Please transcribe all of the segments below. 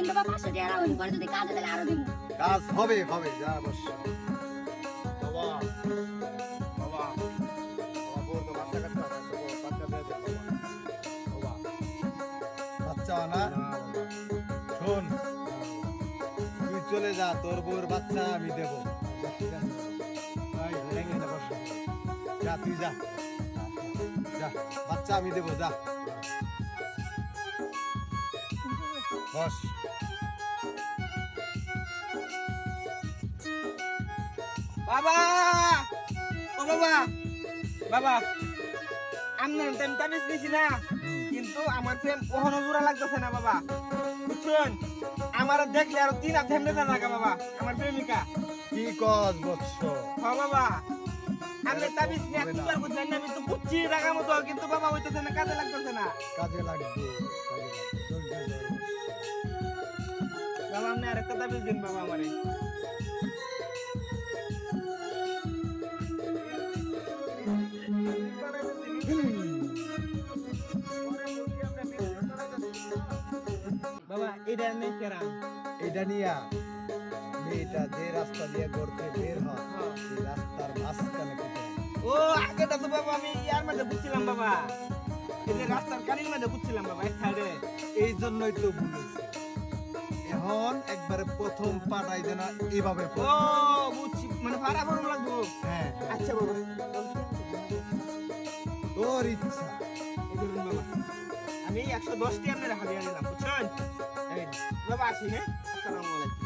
বাবা 500 টাকা রাখুন, পরে যদি কাজে দিলে আরো দিব। কাজ হবে হবে, যা বস। বাবা বাবা বাবা বল তো বাচ্চা কাচ্চা আছে, বাচ্চা দিয়ে দে বাবা। বাবা বাচ্চা না, শোন তুই চলে যা, তোর বউর বাচ্চা আমি দেব। যা তুই যা, যা বাচ্চা আমি দেব, যা বস। বাবা ও বাবা বাবা আমনের টাইম তাবিজ দিছি না, কিন্তু আমার প্রেম কখনো জোড়া লাগতেছে না বাবা, বুঝছেন? আমার দেখলে আর 3 হাত থেমে না লাগা বাবা, আমার প্রেমিকা। কি কস বৎস? হ্যাঁ বাবা, আমি তাবিজ নিয়ে একবার বুঝলেন না, আমি তো বুঝছি রাগা মতো, কিন্তু বাবা হইতেছে না, কাজে লাগতেছে না কাজে লাগবে, বাবা। আপনি আরেকটা তাবিজ দিন বাবা আমারে। বাবা এটা নেই কেরাম, এটা নিয়া মেয়েটা যে রাস্তা দিয়ে ঘুরতে বের হয়, সেই রাস্তার মাঝখানে কেটে রাখে। ও আগেটা তো বাবা আমি ইয়ার মধ্যে বুঝছিলাম বাবা, এই যে রাস্তার কানির মধ্যে বুঝছিলাম বাবা, এক সাইডে। এই জন্যই তো বলেছি, এখন একবারে প্রথম পাটাই যেন এইভাবে ও পড়ে। বুঝছি, মানে ভাড়া বড় লাগবো। হ্যাঁ আচ্ছা বাবা, তোর ইচ্ছা। এই ধরুন বাবা, আমি 110টি আপনার হাজিরা নিলাম, বুঝছেন? এই বাবা আসি, হ্যাঁ, আসসালামু আলাইকুম।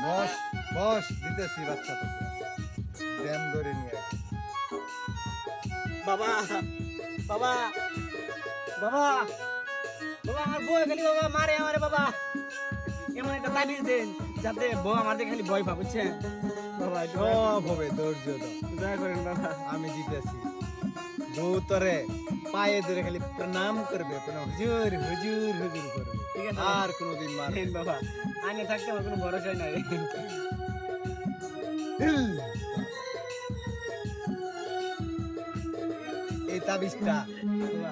বস বস, দিতেছি বাচ্চা তোকে, ড্যাম ধরে নিয়ে আয়। বাবা বাবা বাবা বাবা আমার বউ খালি বাবা মারে আমারে বাবা, এমন একটা তাবিজ দেন যাতে বউ আমাদের খালি ভয় পাবে, বুঝছেন বাবা? সব হবে, ধৈর্য ধর, দয়া করেন বাবা। আমি দিতেছি। বউ তোরে পায়ে ধরে খালি প্রণাম করবে, প্রণাম, হুজুর হুজুর হুজুর করবে, ঠিক আছে আর কোনোদিন মারবে দেন বাবা, আইনে থাকতে আমার কোনো ভরসা নাই। এই তাবিজটা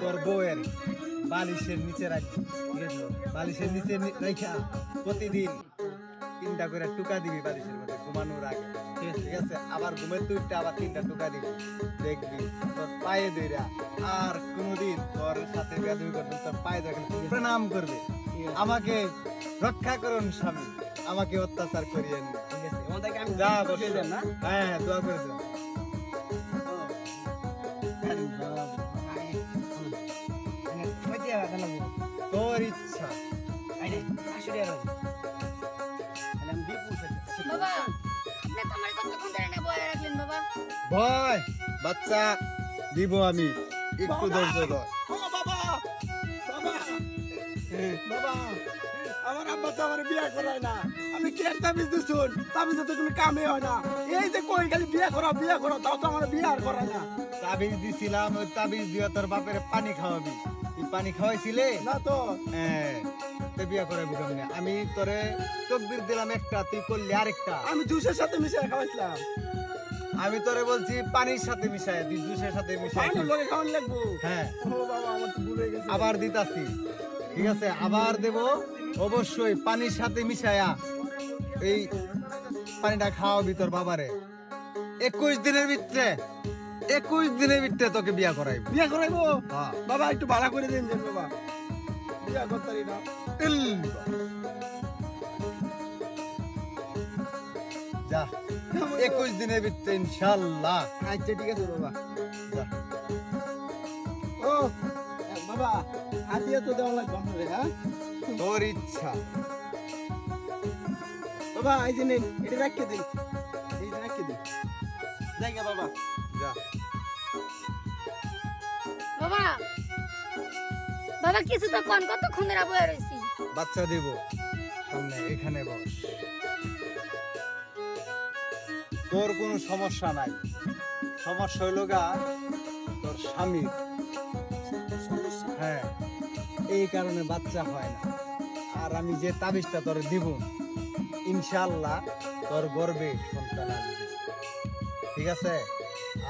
তোর বউয়ের বালিশের নিচে রাখবি, ঠিক আছে? বালিশের নিচে রাখা প্রতিদিন 3টা করে টুকা দিবি বালিশের মধ্যে ঘুমানোর আগে, ঠিক আছে? আবার ঘুমের তুইটা আবার 3টা টুকা দিবি, দেখবি তোর পায়ে ধইরা আর কোনোদিন তোর সাথে বেয়াদবি করবে, তোর পায়ে ধরে প্রণাম করবে, আমাকে রক্ষা করুন স্বামী, আমাকে অত্যাচার করিয়েন না। ঠিক আছে, ওদেরকে আমি যা যা বসে বসে দেন না। হ্যাঁ হ্যাঁ, দোয়া করে দেন। তোর ইচ্ছা। বাবা আপনি তো আমার কতক্ষণ ধরে না বয়ে রাখলেন বাবা। ভয় বাচ্চা দিব আমি, একটু ধৈর্য ধর। বাবা আমার আব্বা তো আমার বিয়ে করায় না, আমি কে তাবিজ দিছুন, তাবিজে তো কোনো কামে হয় না, এই যে কই খালি বিয়ে করো তাও তো আমার বিয়ে আর করায় না। তাবিজ দিছিলাম, ওই তাবিজ দিয়ে তোর বাপের পানি খাওয়াবি, তুই পানি খাওয়াইছিলে না তো হ্যাঁ, তো বিয়া করাবি কেমনে? আমি তোরে তকবির দিলাম একটা, তুই করলি আরেকটা। আমি জুসের সাথে মিশিয়ে খাওয়াইছিলাম, আমি তোরে বলছি পানির সাথে মিশায়, তুই জুসের সাথে মিশায় পানি লগে খাওয়ান লাগবো। হ্যাঁ, ও বাবা আমার তো ভুল হয়ে গেছে। আবার দিতাছি, ঠিক আছে? আবার দেব, অবশ্যই পানির সাথে মিশায়া এই পানিটা খাওয়াবি তোর বাবারে। 21 দিনের ভিতরে, 21 দিনের ভিতরে তোকে বিয়া করাইব। বিয়ে করাইবো? হ্যাঁ। বাবা একটু ভাড়া করে দেন দেন বাবা, বিয়ে করতারি না। যা 21 দিনের ভিতরে ইনশাল্লাহ। আচ্ছা ঠিক আছে বাবা। যা। ও বাবা হাতিয়া তো দেওয়া লাগবে আপনারে, হ্যাঁ তোর ইচ্ছা। বাবা এই যে নিন, এটা রাখিয়ে দিন, এইটা রাখিয়ে দিন, জায়গা বাবা। যা। বাবা বাবা কিছু তো কোন কতক্ষণ ধরে বয়ে রইছি। বাচ্চা দেব সামনে, এখানে বস। তোর কোনো সমস্যা নাই, সমস্যা হইল গা তোর স্বামীর। হ্যাঁ, এই কারণে বাচ্চা হয় না। আর আমি যে তাবিজটা তোর দিব, ইনশাআল্লাহ তোর গর্বে সন্তান আসবে, ঠিক আছে?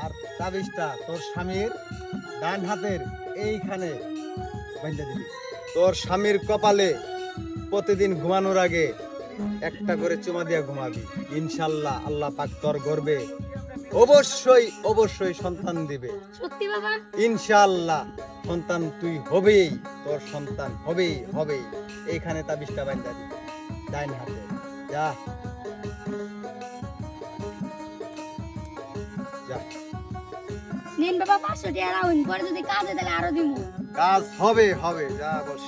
আর তাবিজটা তোর স্বামীর ডান হাতের এইখানে বাঁধা দিবি, তোর স্বামীর কপালে প্রতিদিন ঘুমানোর আগে একটা করে চুমা দিয়া ঘুমাবি। ইনশাল্লাহ আল্লাহ পাক তোর গর্বে অবশ্যই অবশ্যই সন্তান দিবে। সত্যি বাবা? ইনশাল্লাহ সন্তান তুই হবেই, তোর সন্তান হবেই হবেই। এইখানে তাবিজটা বান্ধা দিবি ডাইন হাতে। যা যা, নিন বাবা 500 টাকা রাখুন, পরে যদি কাজে তাহলে আরো দিমু। কাজ হবে হবে, যা বস।